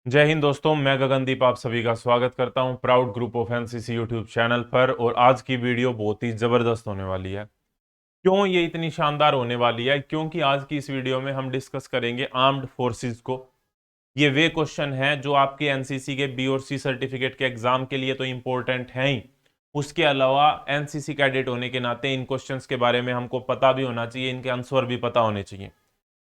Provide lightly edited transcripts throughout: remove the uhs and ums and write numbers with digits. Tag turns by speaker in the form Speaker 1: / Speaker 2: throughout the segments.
Speaker 1: जय हिंद दोस्तों, मैं गगनदीप आप सभी का स्वागत करता हूं proud group of NCC YouTube channel पर। और आज की वीडियो बहुत ही जबरदस्त होने वाली है। क्यों ये इतनी शानदार होने वाली है? क्योंकि आज की इस वीडियो में हम डिस्कस करेंगे आर्म्ड फोर्सेस को। ये वे क्वेश्चन है जो आपके एनसीसी के बी और सी सर्टिफिकेट के एग्जाम के लिए तो इंपॉर्टेंट है ही, उसके अलावा एनसीसी कैडेट होने के नाते इन क्वेश्चंस के बारे में हमको पता भी होना चाहिए, इनके आंसर भी पता होने चाहिए।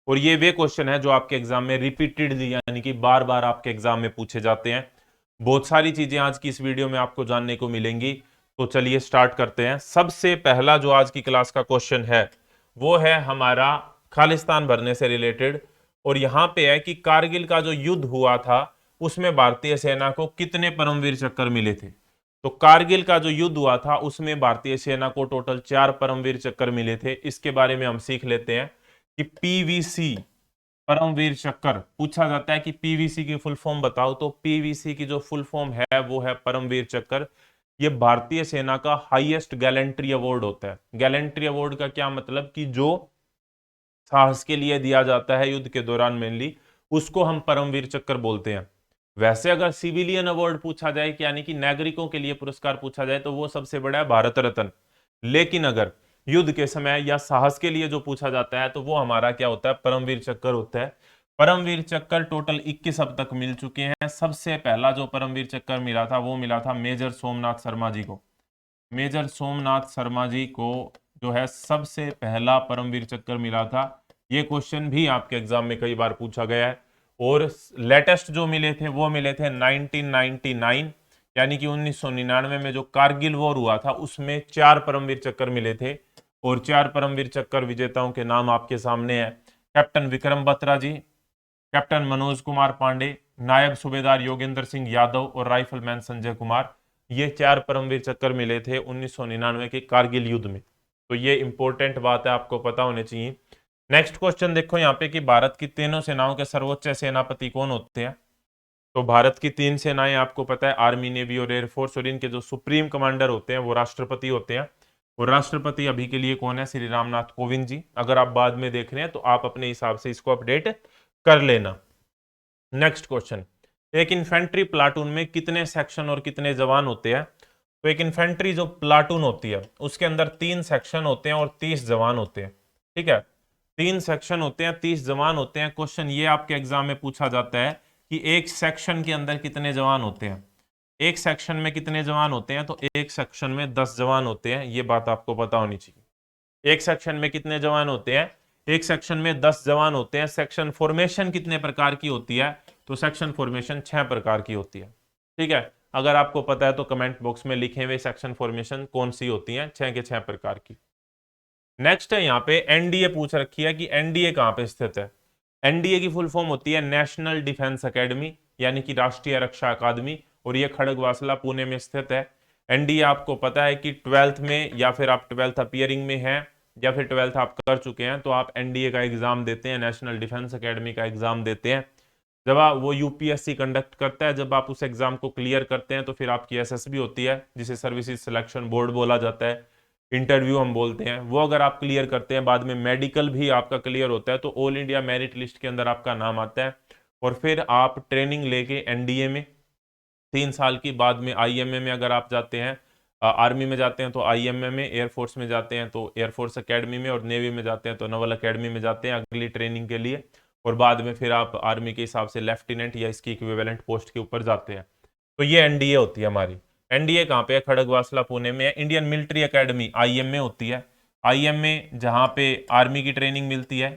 Speaker 1: और ये वे क्वेश्चन है जो आपके एग्जाम में रिपीटेडली यानी कि बार बार आपके एग्जाम में पूछे जाते हैं। बहुत सारी चीजें आज की इस वीडियो में आपको जानने को मिलेंगी। तो चलिए स्टार्ट करते हैं। सबसे पहला जो आज की क्लास का क्वेश्चन है वो है हमारा खालिस्तान भरने से रिलेटेड। और यहां पे है कि कारगिल का जो युद्ध हुआ था उसमें भारतीय सेना को कितने परमवीर चक्कर मिले थे। तो कारगिल का जो युद्ध हुआ था उसमें भारतीय सेना को टोटल 4 परमवीर चक्कर मिले थे। इसके बारे में हम सीख लेते हैं कि पीवीसी परमवीर चक्कर पूछा जाता है कि पीवीसी की फुल फॉर्म बताओ। तो पीवीसी की जो फुल फॉर्म है वो है परमवीर चक्कर। ये भारतीय सेना का हाईएस्ट गैलेंट्री अवार्ड होता है। गैलेंट्री अवार्ड का क्या मतलब कि जो साहस के लिए दिया जाता है युद्ध के दौरान मेनली, उसको हम परमवीर चक्कर बोलते हैं। वैसे अगर सिविलियन अवार्ड पूछा जाए कि यानी कि नागरिकों के लिए पुरस्कार पूछा जाए तो वो सबसे बड़ा है भारत रत्न। लेकिन अगर युद्ध के समय या साहस के लिए जो पूछा जाता है तो वो हमारा क्या होता है, परमवीर चक्कर होता है। परमवीर चक्कर टोटल 21 अब तक मिल चुके हैं। सबसे पहला जो परमवीर चक्कर मिला था वो मिला था मेजर सोमनाथ शर्मा जी को। मेजर सोमनाथ शर्मा जी को जो है सबसे पहला परमवीर चक्कर मिला था। ये क्वेश्चन भी आपके एग्जाम में कई बार पूछा गया है। और लेटेस्ट जो मिले थे वो मिले थे 1999 यानी कि 1999 में जो कारगिल वॉर हुआ था उसमें 4 परमवीर चक्कर मिले थे। और 4 परमवीर चक्कर विजेताओं के नाम आपके सामने है। कैप्टन विक्रम बत्रा जी, कैप्टन मनोज कुमार पांडे, नायब सूबेदार योगेंद्र सिंह यादव और राइफलमैन संजय कुमार। ये 4 परमवीर चक्कर मिले थे 1999 के कारगिल युद्ध में। तो ये इंपॉर्टेंट बात है, आपको पता होनी चाहिए। नेक्स्ट क्वेश्चन देखो यहाँ पे कि भारत की तीनों सेनाओं के सर्वोच्च सेनापति कौन होते हैं। तो भारत की 3 सेनाएं आपको पता है, आर्मी, नेवी और एयरफोर्स। और इनके जो सुप्रीम कमांडर होते हैं वो राष्ट्रपति होते हैं। और राष्ट्रपति अभी के लिए कौन है? श्री रामनाथ कोविंद जी। अगर आप बाद में देख रहे हैं तो आप अपने हिसाब से इसको अपडेट कर लेना। नेक्स्ट क्वेश्चन, एक इन्फेंट्री प्लाटून में कितने सेक्शन और कितने जवान होते हैं। तो एक इन्फेंट्री जो प्लाटून होती है उसके अंदर 3 सेक्शन होते हैं और 30 जवान होते हैं। ठीक है, 3 सेक्शन होते हैं, 30 जवान होते हैं। क्वेश्चन ये आपके एग्जाम में पूछा जाता है कि एक सेक्शन के अंदर कितने जवान होते हैं। एक सेक्शन में कितने जवान होते हैं? तो एक सेक्शन में 10 जवान होते हैं। ये बात आपको पता होनी चाहिए। एक सेक्शन में कितने जवान होते हैं? एक सेक्शन में 10 जवान होते हैं। सेक्शन फॉर्मेशन कितने प्रकार की होती है? तो सेक्शन फॉर्मेशन 6 प्रकार की होती है। ठीक है, अगर आपको पता है तो कमेंट बॉक्स में लिखे हुए सेक्शन फॉर्मेशन कौन सी होती हैं, 6 के 6 प्रकार की। नेक्स्ट है यहाँ पे एनडीए पूछ रखी है कि एनडीए कहाँ पे स्थित है। एनडीए की फुल फॉर्म होती है नेशनल डिफेंस एकेडमी यानी कि राष्ट्रीय रक्षा अकादमी। और ये खड़गवासला पुणे में स्थित है। एनडीए आपको पता है कि 12th में या फिर आप 12th अपियरिंग में हैं या फिर 12th आप कर चुके हैं तो आप एनडीए का एग्जाम देते हैं, नेशनल डिफेंस एकेडमी का एग्जाम देते हैं। जब आप वो यूपीएससी कंडक्ट करता है, जब आप उस एग्जाम को क्लियर करते हैं तो फिर आपकी एसएसबी होती है जिसे सर्विसेज सिलेक्शन बोर्ड बोला जाता है, इंटरव्यू हम बोलते हैं। वो अगर आप क्लियर करते हैं, बाद में मेडिकल भी आपका क्लियर होता है तो ऑल इंडिया मेरिट लिस्ट के अंदर आपका नाम आता है। और फिर आप ट्रेनिंग लेके एनडीए में 3 साल की, बाद में आईएमए में अगर आप जाते हैं, आर्मी में जाते हैं तो आईएमए में, एयरफोर्स में जाते हैं तो एयरफोर्स एकेडमी में, और नेवी में जाते हैं तो नवल एकेडमी में जाते हैं अगली ट्रेनिंग के लिए। और बाद में फिर आप आर्मी के हिसाब से लेफ्टिनेंट या इसकी इक्विवेलेंट पोस्ट के ऊपर जाते हैं। तो ये एनडीए होती है हमारी। एनडीए कहाँ पे है? खड़गवासला पुणे में है। इंडियन मिलिट्री एकेडमी आईएमए होती है। आईएमए जहाँ पे आर्मी की ट्रेनिंग मिलती है।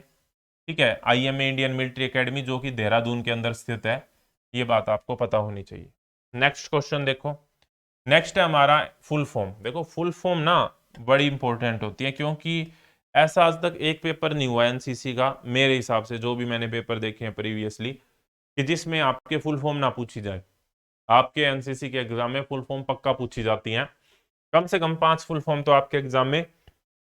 Speaker 1: ठीक है, आईएमए इंडियन मिलिट्री एकेडमी जो कि देहरादून के अंदर स्थित है। ये बात आपको पता होनी चाहिए। नेक्स्ट क्वेश्चन देखो। नेक्स्ट है हमारा फुल फॉर्म। देखो फुल फॉर्म ना बड़ी इंपॉर्टेंट होती है, क्योंकि ऐसा आज तक एक पेपर नहीं हुआ एनसीसी का मेरे हिसाब से, जो भी मैंने पेपर देखे हैं प्रीवियसली, कि जिसमें आपके फुल फॉर्म ना पूछी जाए। आपके एनसीसी के एग्जाम में फुल फॉर्म पक्का पूछी जाती हैं। कम से कम 5 फुल फॉर्म तो आपके एग्जाम में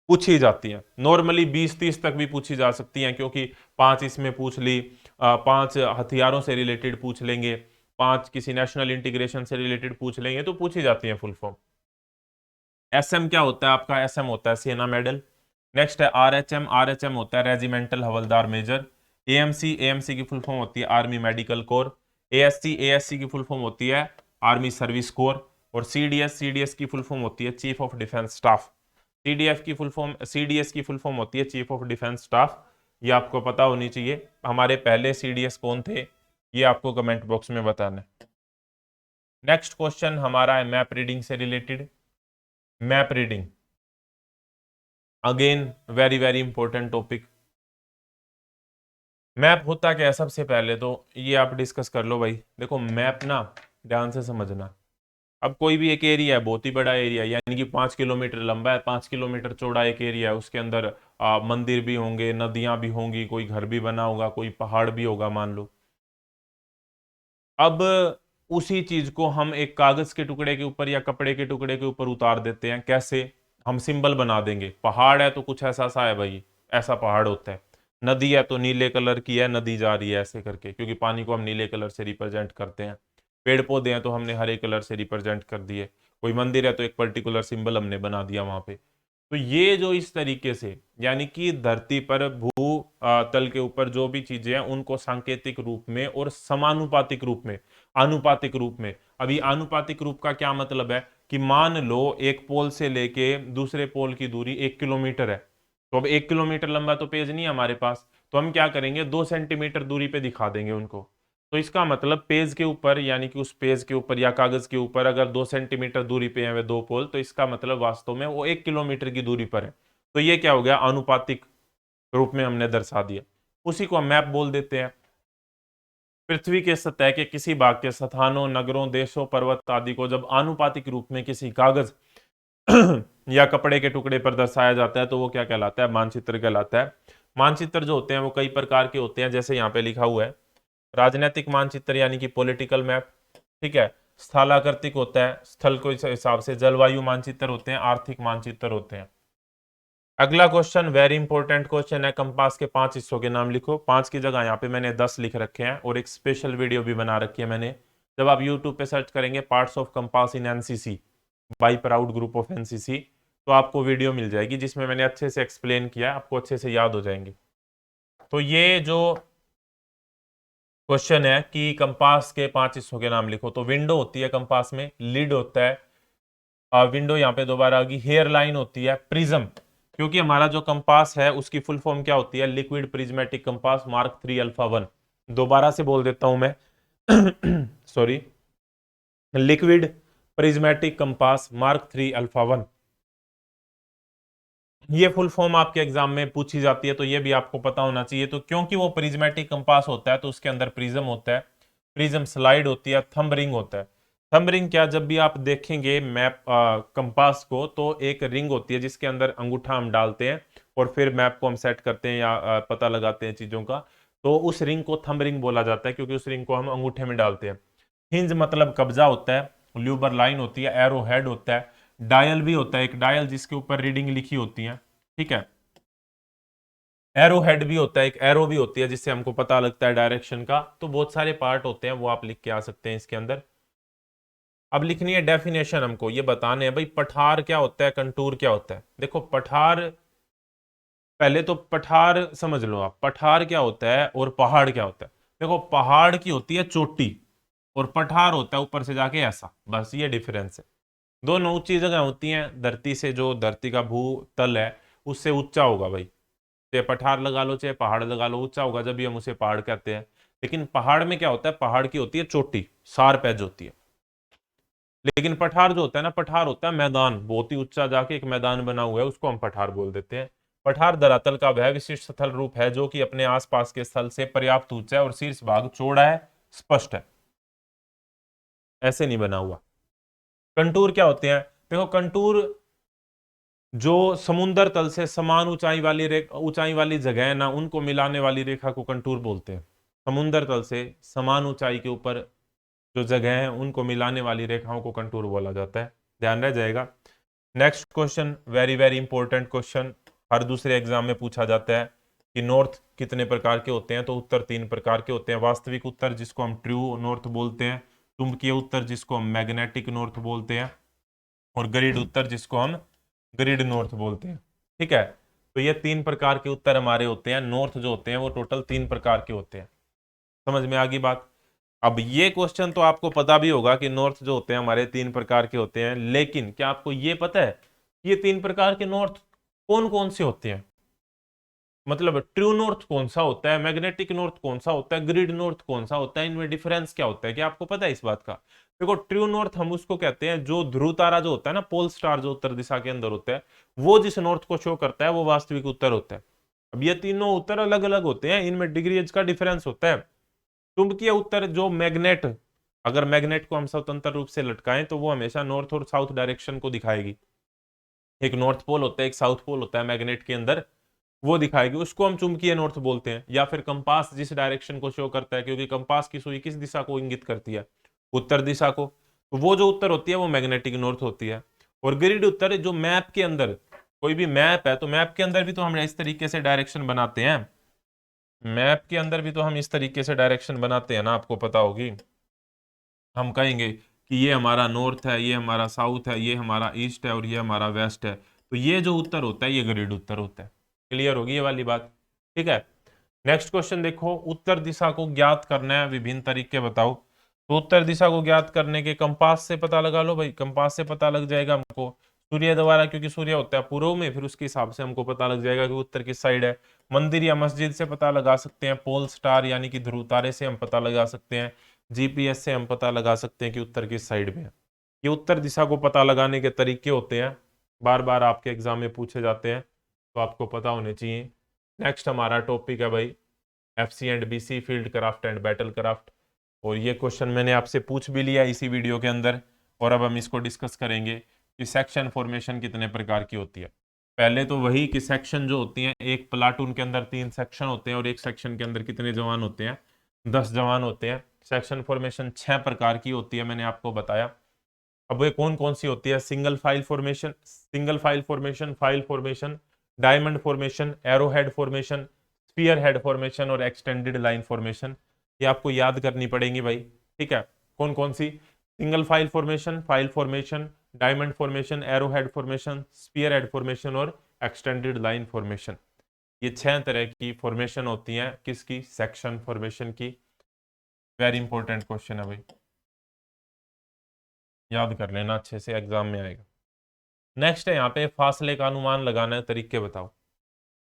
Speaker 1: पूछी जाती हैं। नॉर्मली 20-30 तक भी पूछी जा सकती हैं, क्योंकि 5 इसमें पूछ ली, 5 हथियारों से रिलेटेड पूछ लेंगे, 5 किसी नेशनल इंटीग्रेशन से रिलेटेड पूछ लेंगे, तो पूछी जाती है फुल फॉर्म। एसएम क्या होता है आपका? एसएम होता है सेना मेडल। नेक्स्ट है आरएचएम। आरएचएम होता है रेजिमेंटल हवलदार मेजर। एएमसी। एएमसी की फुल फॉर्म होती है आर्मी मेडिकल कोर। एएससी की फुल फॉर्म होती है आर्मी सर्विस कोर, और सीडीएस की फुल फॉर्म होती है chief of defence staff. CDS की फुल फॉर्म होती है चीफ ऑफ डिफेंस स्टाफ। ये आपको पता होनी चाहिए। हमारे पहले सीडीएस कौन थे, ये आपको कमेंट बॉक्स में बताना है। नेक्स्ट क्वेश्चन हमारा है मैप रीडिंग से related. Map reading again very very important topic. Map होता क्या है, सबसे पहले तो ये आप डिस्कस कर लो भाई। देखो मैप ना ध्यान से समझना। अब कोई भी एक एरिया है, बहुत ही बड़ा एरिया, यानी कि 5 किलोमीटर लंबा है, 5 किलोमीटर चौड़ा एक एरिया है, उसके अंदर मंदिर भी होंगे, नदियां भी होंगी, कोई घर भी बना होगा, कोई पहाड़ भी होगा मान लो। अब उसी चीज को हम एक कागज के टुकड़े के ऊपर या कपड़े के टुकड़े के ऊपर उतार देते हैं। कैसे? हम सिंबल बना देंगे। पहाड़ है तो कुछ ऐसा सा है भाई, ऐसा पहाड़ होता है। नदी है तो नीले कलर की है, नदी जा रही है ऐसे करके, क्योंकि पानी को हम नीले कलर से रिप्रेजेंट करते हैं। पेड़ पौधे हैं तो हमने हरे कलर से रिप्रेजेंट कर दिए। कोई मंदिर है तो एक पर्टिकुलर सिंबल हमने बना दिया वहां पे। तो ये जो इस तरीके से, यानी कि धरती पर भू तल के ऊपर जो भी चीजें हैं उनको सांकेतिक रूप में और समानुपातिक रूप में, आनुपातिक रूप में। अभी आनुपातिक रूप का क्या मतलब है कि मान लो एक पोल से लेके दूसरे पोल की दूरी 1 किलोमीटर है, तो अब 1 किलोमीटर लंबा तो पेज नहीं है हमारे पास, तो हम क्या करेंगे, 2 सेंटीमीटर दूरी पे दिखा देंगे उनको। तो इसका मतलब पेज के ऊपर, यानी कि उस पेज के ऊपर या कागज के ऊपर अगर 2 सेंटीमीटर दूरी पे है वे दो पोल, तो इसका मतलब वास्तव में वो 1 किलोमीटर की दूरी पर है। तो ये क्या हो गया, आनुपातिक रूप में हमने दर्शा दिया। उसी को हम मैप बोल देते हैं। पृथ्वी के सतह के किसी भाग के स्थानों, नगरों, देशों, पर्वत आदि को जब आनुपातिक रूप में किसी कागज या कपड़े के टुकड़े पर दर्शाया जाता है तो वो क्या कहलाता है, मानचित्र कहलाता है। मानचित्र जो होते हैं वो कई प्रकार के होते हैं, जैसे यहाँ पे लिखा हुआ है राजनीतिक मानचित्र यानी कि पॉलिटिकल मैप, ठीक है। स्थलाकृतिक होता है, स्थल को इस हिसाब से। जलवायु मानचित्र होते हैं, आर्थिक मानचित्र होते हैं। अगला क्वेश्चन वेरी इंपॉर्टेंट क्वेश्चन है, कंपास के 5 हिस्सों के नाम लिखो। 5 की जगह यहाँ पे मैंने 10 लिख रखे हैं और एक स्पेशल वीडियो भी बना रखी है मैंने। जब आप यूट्यूब पे सर्च करेंगे parts of compass in NCC by proud group of NCC, तो आपको वीडियो मिल जाएगी जिसमें मैंने अच्छे से एक्सप्लेन किया है, आपको अच्छे से याद हो जाएंगे। तो ये जो क्वेश्चन है कि कंपास के 5 हिस्सों के नाम लिखो, तो विंडो होती है कंपास में, लीड होता है, विंडो यहाँ पे दोबारा आ गई, हेयर लाइन होती है, प्रिज्म, क्योंकि हमारा जो कंपास है उसकी फुल फॉर्म क्या होती है, liquid prismatic compass mark 3 alpha 1। दोबारा से बोल देता हूं मैं sorry, liquid prismatic compass mark 3 alpha 1। ये फुल फॉर्म आपके एग्जाम में पूछी जाती है, तो ये भी आपको पता होना चाहिए। तो क्योंकि वो प्रिज्मेटिक कंपास होता है तो उसके अंदर प्रिज्म होता है, प्रिज्म स्लाइड होती है, थंब रिंग होता है। थंब रिंग क्या, जब भी आप देखेंगे मैप कंपास को, तो एक रिंग होती है जिसके अंदर अंगूठा हम डालते हैं और फिर मैप को हम सेट करते हैं या पता लगाते हैं चीजों का। तो उस रिंग को थंब रिंग बोला जाता है, क्योंकि उस रिंग को हम अंगूठे में डालते हैं। हिंज मतलब कब्जा होता है, ल्यूबर लाइन होती है, एरो हेड होता है, डायल भी होता है, एक डायल जिसके ऊपर रीडिंग लिखी होती है, ठीक है। एरो हेड भी होता है, एक एरो भी होती है जिससे हमको पता लगता है डायरेक्शन का। तो बहुत सारे पार्ट होते हैं, वो आप लिख के आ सकते हैं इसके अंदर। अब लिखनी है डेफिनेशन, हमको ये बताने हैं भाई पठार क्या होता है, कंटूर क्या होता है। देखो पठार, पहले तो पठार समझ लो आप, पठार क्या होता है और पहाड़ क्या होता है। देखो पहाड़ की होती है चोटी और पठार होता है ऊपर से जाके ऐसा, बस ये डिफरेंस है। दोनों ऊंची जगह होती हैं, धरती से जो धरती का भूतल है उससे ऊंचा होगा भाई, चाहे पठार लगा लो चाहे पहाड़ लगा लो, ऊंचा होगा जब भी हम उसे पहाड़ कहते हैं। लेकिन पहाड़ में क्या होता है, पहाड़ की होती है चोटी, शार्प एज होती है। लेकिन पठार जो होता है ना, पठार होता है मैदान, बहुत ही ऊंचा जाके एक मैदान बना हुआ है, उसको हम पठार बोल देते हैं। पठार धरातल का वह विशिष्ट स्थल रूप है जो कि अपने आसपास के स्थल से पर्याप्त ऊंचा है और शीर्ष भाग चौड़ा है, स्पष्ट है, ऐसे नहीं बना हुआ। कंटूर क्या होते हैं, देखो कंटूर जो समुन्दर तल से समान ऊंचाई वाली जगह है ना, उनको मिलाने वाली रेखा को कंटूर बोलते हैं। समुन्दर तल से समान ऊंचाई के ऊपर जो जगह है उनको मिलाने वाली रेखाओं को कंटूर बोला जाता है, ध्यान रह जाएगा। Next question very very important question, हर दूसरे एग्जाम में पूछा जाता है कि नॉर्थ कितने प्रकार के होते हैं, तो उत्तर 3 प्रकार के होते हैं। वास्तविक उत्तर जिसको हम ट्रू नॉर्थ बोलते हैं, चुंबकीय उत्तर जिसको हम मैग्नेटिक नॉर्थ बोलते हैं, और ग्रिड उत्तर जिसको हम ग्रिड नॉर्थ बोलते हैं, ठीक है। तो ये 3 प्रकार के उत्तर हमारे होते हैं। नॉर्थ जो होते हैं वो टोटल 3 प्रकार के होते हैं, समझ में आ गई बात। अब ये क्वेश्चन तो आपको पता भी होगा कि नॉर्थ जो होते हैं हमारे 3 प्रकार के होते हैं, लेकिन क्या आपको ये पता है ये 3 प्रकार के नॉर्थ कौन कौन से होते हैं? मतलब ट्रू नॉर्थ कौन सा होता है, मैग्नेटिक नॉर्थ कौन सा होता है, ग्रिड नॉर्थ कौन सा होता है, इनमें डिफरेंस क्या होता है? क्या आपको पता है इस बात का? देखो, ट्रू नॉर्थ हम उसको कहते हैं जो ध्रुव तारा जो होता है ना, पोल स्टार जो उत्तर दिशा के अंदर होता है, वो जिस नॉर्थ को शो करता है वो वास्तविक उत्तर होता है। अब ये तीनों उत्तर अलग अलग होते हैं, इनमें डिग्रीज का डिफरेंस होता है। चुंबकीय उत्तर जो मैग्नेट, अगर मैग्नेट को हम स्वतंत्र रूप से लटकाएं तो वो हमेशा नॉर्थ और साउथ डायरेक्शन को दिखाएगी। एक नॉर्थ पोल होता है, एक साउथ पोल होता है मैग्नेट के अंदर, वो दिखाएगी, उसको हम चुंबकीय नॉर्थ बोलते हैं। या फिर कंपास जिस डायरेक्शन को शो करता है, क्योंकि कंपास की सुई किस दिशा को इंगित करती है? उत्तर दिशा को। तो वो जो उत्तर होती है वो मैग्नेटिक नॉर्थ होती है। और ग्रिड उत्तर जो मैप के अंदर, कोई भी मैप है तो मैप के अंदर भी तो हम इस तरीके से डायरेक्शन बनाते हैं, मैप के अंदर भी तो हम इस तरीके से डायरेक्शन बनाते हैं ना, आपको पता होगी। हम कहेंगे कि ये हमारा नॉर्थ है, ये हमारा साउथ है, ये हमारा ईस्ट है और ये हमारा वेस्ट है। तो ये जो उत्तर होता है ये ग्रिड उत्तर होता है। क्लियर होगी ये वाली बात? ठीक है। नेक्स्ट क्वेश्चन देखो, उत्तर दिशा को ज्ञात करना है, विभिन्न तरीके बताओ। तो उत्तर दिशा को ज्ञात करने के कंपास से पता लगा लो भाई, कंपास से पता लग जाएगा हमको। सूर्य द्वारा, क्योंकि सूर्य होता है पूर्व में, फिर उसके हिसाब से हमको पता लग जाएगा कि उत्तर किस साइड है। मंदिर या मस्जिद से पता लगा सकते हैं, पोल स्टार यानी कि ध्रुव तारे से हम पता लगा सकते हैं, जीपीएस से हम पता लगा सकते हैं कि उत्तर किस साइड में है। ये उत्तर दिशा को पता लगाने के तरीके होते हैं, बार बार आपके एग्जाम में पूछे जाते हैं, तो आपको पता होने चाहिए। नेक्स्ट हमारा टॉपिक है भाई FC&BC, field craft and battle craft. और ये क्वेश्चन मैंने आपसे पूछ भी लिया इसी वीडियो के अंदर, और अब हम इसको डिस्कस करेंगे कि सेक्शन फॉर्मेशन कितने प्रकार की होती है। पहले तो वही कि सेक्शन जो होती हैं, एक प्लाटून के अंदर 3 सेक्शन होते हैं और एक सेक्शन के अंदर कितने जवान होते हैं? 10 जवान होते हैं। सेक्शन फॉर्मेशन 6 प्रकार की होती है, मैंने आपको बताया। अब वे कौन कौन सी होती है? Single file formation, single file formation, file formation, diamond formation, arrow head formation, spear head formation और एक्सटेंडेड लाइन फॉर्मेशन। ये आपको याद करनी पड़ेंगी भाई। ठीक है, कौन कौन सी? Single file formation, diamond formation, arrow head formation, spear head formation और एक्सटेंडेड लाइन फॉर्मेशन। ये 6 तरह की फॉर्मेशन होती हैं, किसकी? सेक्शन फॉर्मेशन की। वेरी इंपॉर्टेंट क्वेश्चन है भाई, याद कर लेना अच्छे से, एग्जाम में आएगा। नेक्स्ट है यहाँ पे फासले का अनुमान लगाना है, तरीके बताओ।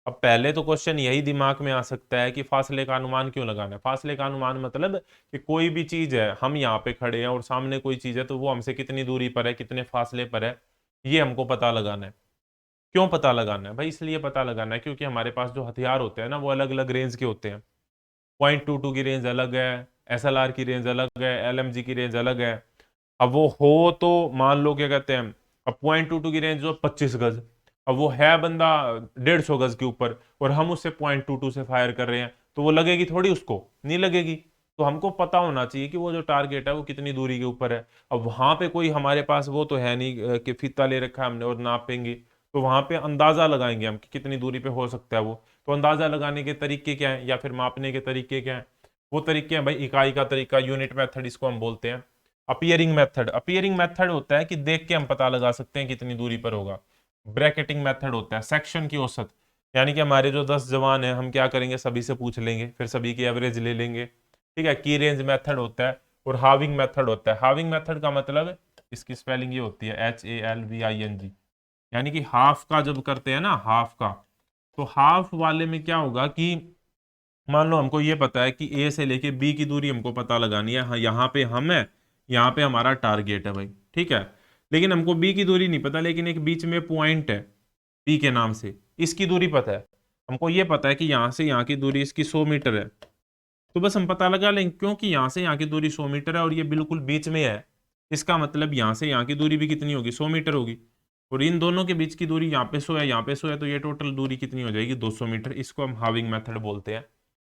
Speaker 1: अब पहले तो क्वेश्चन यही दिमाग में आ सकता है कि फासले का अनुमान क्यों लगाना है। फासले का अनुमान मतलब कि कोई भी चीज है, हम यहाँ पे खड़े हैं और सामने कोई चीज है, तो वो हमसे कितनी दूरी पर है, कितने फासले पर है, ये हमको पता लगाना है। क्यों पता लगाना है भाई? इसलिए पता लगाना है क्योंकि हमारे पास जो हथियार होते हैं ना, वो अलग अलग रेंज के होते हैं। .22 की रेंज अलग है, SLR की रेंज अलग है, LMG की रेंज अलग है। अब वो हो तो मान लो क्या कहते हैं, अब .22 की रेंज जो 25 गज, अब वो है बंदा 150 गज के ऊपर और हम उससे .22 से फायर कर रहे हैं, तो वो लगेगी थोड़ी? उसको नहीं लगेगी। तो हमको पता होना चाहिए कि वो जो टारगेट है वो कितनी दूरी के ऊपर है। अब वहां पे कोई हमारे पास वो तो है नहीं कि फीता ले रखा है हमने और नापेंगे, तो वहां पे अंदाजा लगाएंगे हम कि कितनी दूरी पे हो सकता है वो। तो अंदाजा लगाने के तरीके क्या है या फिर मापने के तरीके क्या है? वो तरीके हैं भाई, इकाई का तरीका, यूनिट मेथड इसको हम बोलते हैं। अपीयरिंग मेथड, अपीयरिंग मेथड होता है कि देख के हम पता लगा सकते हैं कितनी दूरी पर होगा। ब्रैकेटिंग मेथड होता है सेक्शन की औसत, यानी कि हमारे जो 10 जवान हैं, हम क्या करेंगे, सभी से पूछ लेंगे, फिर सभी की एवरेज ले लेंगे। ठीक है, की रेंज मेथड होता है। और हाविंग मेथड होता है। हाविंग मेथड का मतलब, इसकी स्पेलिंग ये होती है HALVING, यानी कि हाफ का जब करते हैं ना, हाफ का, तो हाफ वाले में क्या होगा कि मान लो हमको ये पता है कि ए से लेके बी की दूरी हमको पता लगानी है। हाँ, यहाँ पे हम है, यहाँ पे हमारा टारगेट है भाई। ठीक है, लेकिन हमको बी की दूरी नहीं पता, लेकिन एक बीच में पॉइंट है पी के नाम से, इसकी दूरी पता है। हमको ये पता है कि यहाँ से यहाँ की दूरी इसकी 100 मीटर है, तो बस हम पता लगा लेंगे, क्योंकि यहाँ से यहाँ की दूरी 100 मीटर है और ये बिल्कुल बीच में है। इसका मतलब यहाँ से यहाँ की दूरी भी कितनी होगी? 100 मीटर होगी। और इन दोनों के बीच की दूरी यहाँ पे 100 है, यहाँ पे 100 है, तो ये टोटल दूरी कितनी हो जाएगी? 200 मीटर। इसको हम हाविंग मेथड बोलते हैं,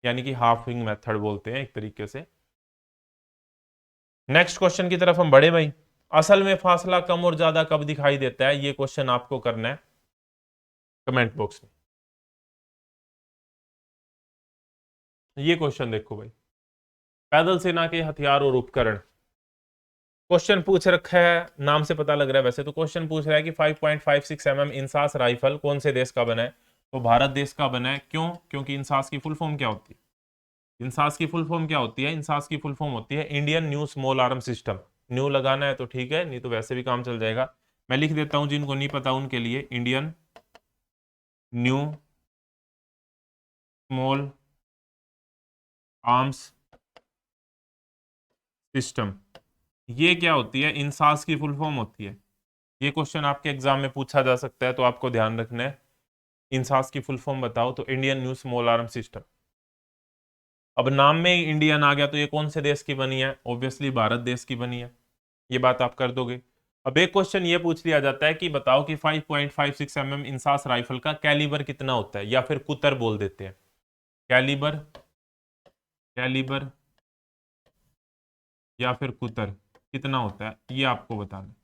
Speaker 1: यानी कि हाफ विंग मेथड बोलते हैं एक तरीके से। नेक्स्ट क्वेश्चन की तरफ हम बढ़े भाई। असल में फासला कम और ज्यादा कब दिखाई देता है? ये क्वेश्चन आपको करना है कमेंट बॉक्स में। ये क्वेश्चन देखो भाई, पैदल सेना के हथियार और उपकरण। क्वेश्चन पूछ रखा है, नाम से पता लग रहा है वैसे तो, क्वेश्चन पूछ रहा है कि 5.56 mm इंसास राइफल कौन से देश का बना है? तो भारत देश का बना है। क्यों? क्योंकि इंसास की फुल फॉर्म क्या होती है? इंसास की फुल फॉर्म क्या होती है? इंसास की फुल फॉर्म होती है Indian new small arm system. New लगाना है तो ठीक है, नहीं तो वैसे भी काम चल जाएगा। मैं लिख देता हूं, जिनको नहीं पता उनके लिए, Indian new small arms system. ये क्या होती है? इंसास की फुल फॉर्म होती है। ये क्वेश्चन आपके एग्जाम में पूछा जा सकता है, तो आपको ध्यान रखना है। इंसास की फुल फॉर्म बताओ, तो Indian new small arm system. अब नाम में ही इंडियन आ गया, तो ये कौन से देश की बनी है? ऑब्वियसली भारत देश की बनी है। ये बात आप कर दोगे। अब एक क्वेश्चन ये पूछ लिया जाता है कि बताओ कि 5.56 इंसास राइफल का कैलिबर कितना होता है, या फिर कुतर बोल देते हैं। कैलिबर, कैलिबर या फिर कुतर कितना होता है, ये आपको बताना है।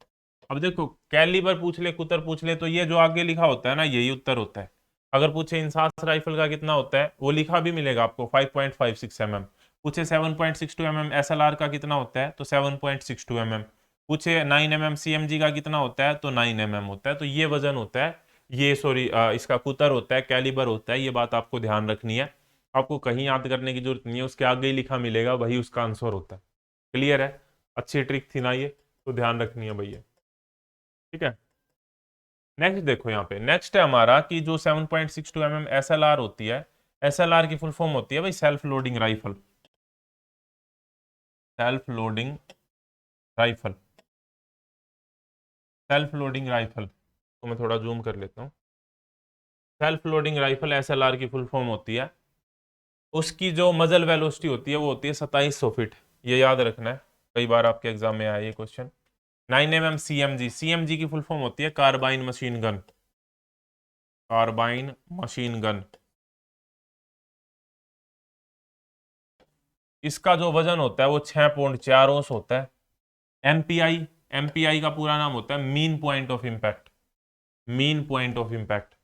Speaker 1: अब देखो, कैलिबर पूछ ले, कुतर पूछ ले, तो ये जो आगे लिखा होता है ना, यही उत्तर होता है। अगर पूछे इंसास राइफल का कितना होता है, वो लिखा भी मिलेगा आपको 5.56 पूछे 7.62 एसएलआर का कितना होता है, तो 7.62 पूछे 9 सीएमजी का कितना होता है, तो 9 होता है। तो ये वजन होता है, ये सॉरी इसका कुतर होता है, कैलिबर होता है। ये बात आपको ध्यान रखनी है। आपको कहीं याद करने की जरूरत नहीं है, उसके आगे ही लिखा मिलेगा, वही उसका आंसर होता है। क्लियर है? अच्छी ट्रिक थी ना ये, तो ध्यान रखनी है भैया। ठीक है, नेक्स्ट देखो यहाँ पे, नेक्स्ट है हमारा कि जो 7.62 एसएलआर होती है, एसएलआर की फुल फॉर्म होती है भाई self loading rifle. Self loading rifle, self loading rifle, तो मैं थोड़ा जूम कर लेता हूँ। सेल्फ लोडिंग राइफल एसएलआर की फुल फॉर्म होती है। उसकी जो मजल वेलोसिटी होती है वो होती है 2700 फीट। ये याद रखना है, कई बार आपके एग्जाम में आया ये क्वेश्चन। 9 सीएमजी की फुल फॉर्म होती है carbine machine gun. Carbine machine gun. इसका जो वजन होता है वो 6.4 औंस होता है। एमपीआई, एमपीआई का पूरा नाम होता है mean point of impact. Mean point of impact,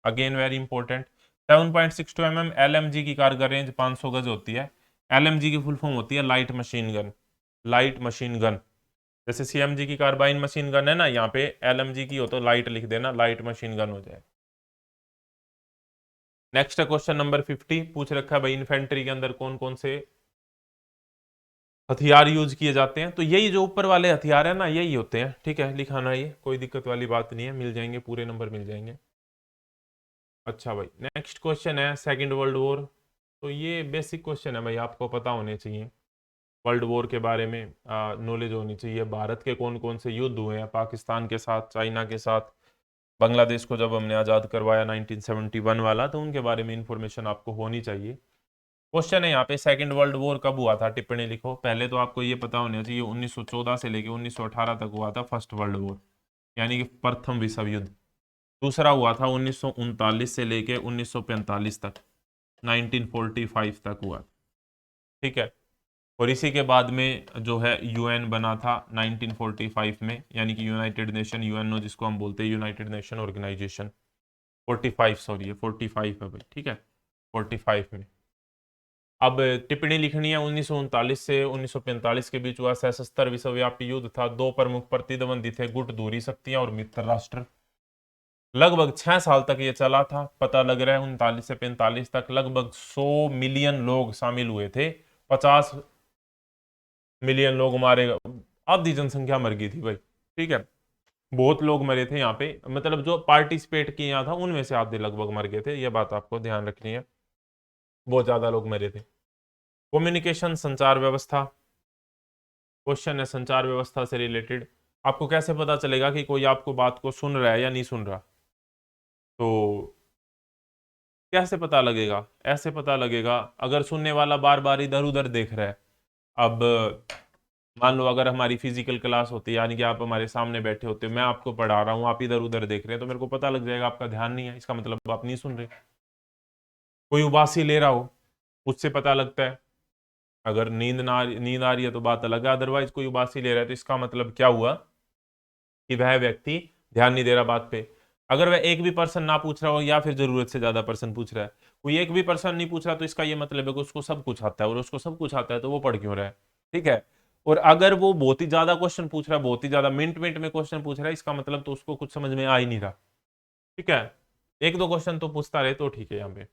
Speaker 1: again very important. 7.62 LMG की कारगर रेंज 500 गज होती है। एलएमजी की फुल फॉर्म होती है light machine gun. Light machine gun, जैसे सीएमजी की कार्बाइन मशीन गन है ना, यहाँ पे एलएमजी की हो तो लाइट लिख देना, लाइट मशीन गन हो जाए। नेक्स्ट क्वेश्चन नंबर 50 पूछ रखा है भाई, इन्फेंट्री के अंदर कौन कौन से हथियार यूज किए जाते हैं। तो यही जो ऊपर वाले हथियार है ना, यही होते हैं। ठीक है, लिखाना, ये कोई दिक्कत वाली बात नहीं है, मिल जाएंगे, पूरे नंबर मिल जाएंगे। अच्छा भाई, नेक्स्ट क्वेश्चन है सेकंड वर्ल्ड वॉर। तो ये बेसिक क्वेश्चन है भाई, आपको पता होने चाहिए। वर्ल्ड वॉर के बारे में नॉलेज होनी चाहिए। भारत के कौन कौन से युद्ध हुए हैं, पाकिस्तान के साथ, चाइना के साथ, बांग्लादेश को जब हमने आज़ाद करवाया 1971 वाला, तो उनके बारे में इंफॉर्मेशन आपको होनी चाहिए। क्वेश्चन है यहाँ पे, सेकंड वर्ल्ड वॉर कब हुआ था, टिप्पणी लिखो। पहले तो आपको ये पता होना चाहिए 1914 से लेके 1918 तक हुआ था फर्स्ट वर्ल्ड वॉर, यानी कि प्रथम विश्व युद्ध। दूसरा हुआ था 1939 से लेके 1945 तक, 1945 तक हुआ। ठीक है, और इसी के बाद में जो है यूएन बना था 1945 में, यानी कि यूनाइटेड नेशन, यूएनओ जिसको हम बोलते हैं, यूनाइटेड नेशन ऑर्गेनाइजेशन। 45, सॉरी ये 45 है भाई। ठीक है, 45 में। अब टिप्पणी लिखनी है, 1939 से 1945 के बीच हुआ सशस्त्र विश्वव्यापी युद्ध था। दो प्रमुख प्रतिद्वंदी थे, गुट दूरी शक्तियां और मित्र राष्ट्र। लगभग 6 साल तक ये चला था। पता लग रहा है 39 से 45 तक लगभग 100 मिलियन लोग शामिल हुए थे। 50 मिलियन लोग मारे गए, आधी जनसंख्या मर गई थी भाई। ठीक है, बहुत लोग मरे थे यहाँ पे, मतलब जो पार्टिसिपेट किया था उनमें से आधे लगभग मर गए थे। ये बात आपको ध्यान रखनी है, बहुत ज्यादा लोग मरे थे। कम्युनिकेशन, संचार व्यवस्था, क्वेश्चन है संचार व्यवस्था से रिलेटेड। आपको कैसे पता चलेगा कि कोई आपको बात को सुन रहा है या नहीं सुन रहा? तो कैसे पता लगेगा? ऐसे पता लगेगा, अगर सुनने वाला बार बार इधर उधर देख रहा है। अब मान लो अगर हमारी फिजिकल क्लास होती है, यानी कि आप हमारे सामने बैठे होते हो, मैं आपको पढ़ा रहा हूँ, आप इधर उधर देख रहे हैं, तो मेरे को पता लग जाएगा आपका ध्यान नहीं है, इसका मतलब आप नहीं सुन रहे। कोई उबासी ले रहा हो, उससे पता लगता है। अगर नींद आ रही है तो बात अलग है, अदरवाइज कोई उबासी ले रहा है तो इसका मतलब क्या हुआ कि वह व्यक्ति ध्यान नहीं दे रहा बात पे। अगर वह एक भी पर्सन ना पूछ रहा हो, या फिर जरूरत से ज्यादा पर्सन पूछ रहा है, कोई एक भी पर्सन नहीं पूछ रहा, तो इसका ये मतलब है कि उसको सब कुछ आता है, और उसको सब कुछ आता है तो वो पढ़ क्यों रहा है। ठीक है, और अगर वो बहुत ही ज्यादा क्वेश्चन पूछ रहा है, बहुत ही ज्यादा मिनट मिनट में क्वेश्चन पूछ रहा है, इसका मतलब तो उसको कुछ समझ में आ ही नहीं रहा। ठीक है, एक दो क्वेश्चन तो पूछता रहे तो ठीक है यहाँ पे।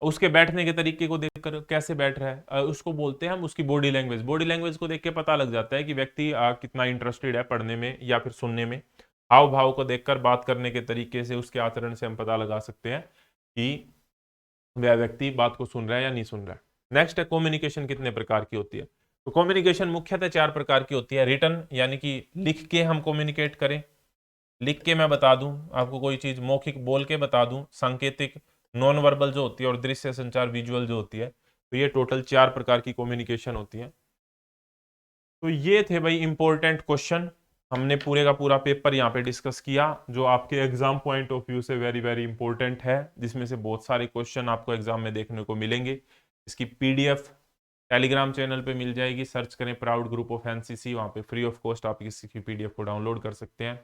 Speaker 1: उसके बैठने के तरीके को देखकर कैसे बैठ रहा है, उसको बोलते हैं हम उसकी बॉडी लैंग्वेज। बॉडी लैंग्वेज को देख के पता लग जाता है कि व्यक्ति कितना इंटरेस्टेड है पढ़ने में या फिर सुनने में। हाव भाव को देखकर, बात करने के तरीके से, उसके आचरण से हम पता लगा सकते हैं कि वह व्यक्ति बात को सुन रहा है या नहीं सुन रहा है। नेक्स्ट है कम्युनिकेशन कितने प्रकार की होती है। तो कम्युनिकेशन मुख्यतः 4 प्रकार की होती है। रिटन यानी कि लिख के हम कम्युनिकेट करें, लिख के मैं बता दूं आपको कोई चीज, मौखिक बोल के बता दूं, सांकेतिक नॉन वर्बल जो होती है, और दृश्य संचार विजुअल जो होती है। तो ये टोटल 4 प्रकार की कम्युनिकेशन होती है। तो ये थे भाई इंपॉर्टेंट क्वेश्चन। हमने पूरे का पूरा पेपर यहाँ पे डिस्कस किया जो आपके एग्जाम पॉइंट ऑफ व्यू से वेरी वेरी इंपॉर्टेंट है, जिसमें से बहुत सारे क्वेश्चन आपको एग्जाम में देखने को मिलेंगे। इसकी पीडीएफ टेलीग्राम चैनल पे मिल जाएगी, सर्च करें प्राउड ग्रुप ऑफ एनसीसी, वहाँ पे फ्री ऑफ कॉस्ट आप इसकी पीडीएफ को डाउनलोड कर सकते हैं।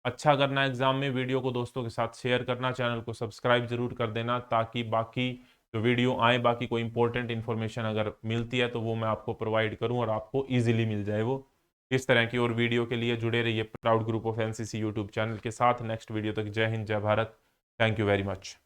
Speaker 1: अच्छा करना एग्जाम में, वीडियो को दोस्तों के साथ शेयर करना, चैनल को सब्सक्राइब जरूर कर देना, ताकि बाकी जो वीडियो आए, बाकी कोई इंपॉर्टेंट इन्फॉर्मेशन अगर मिलती है तो वो मैं आपको प्रोवाइड करूं और आपको इजीली मिल जाए वो। इस तरह की और वीडियो के लिए जुड़े रहिए proud group of NCC YouTube channel के साथ। नेक्स्ट वीडियो तक जय हिंद, जय Bharat. Thank you very much.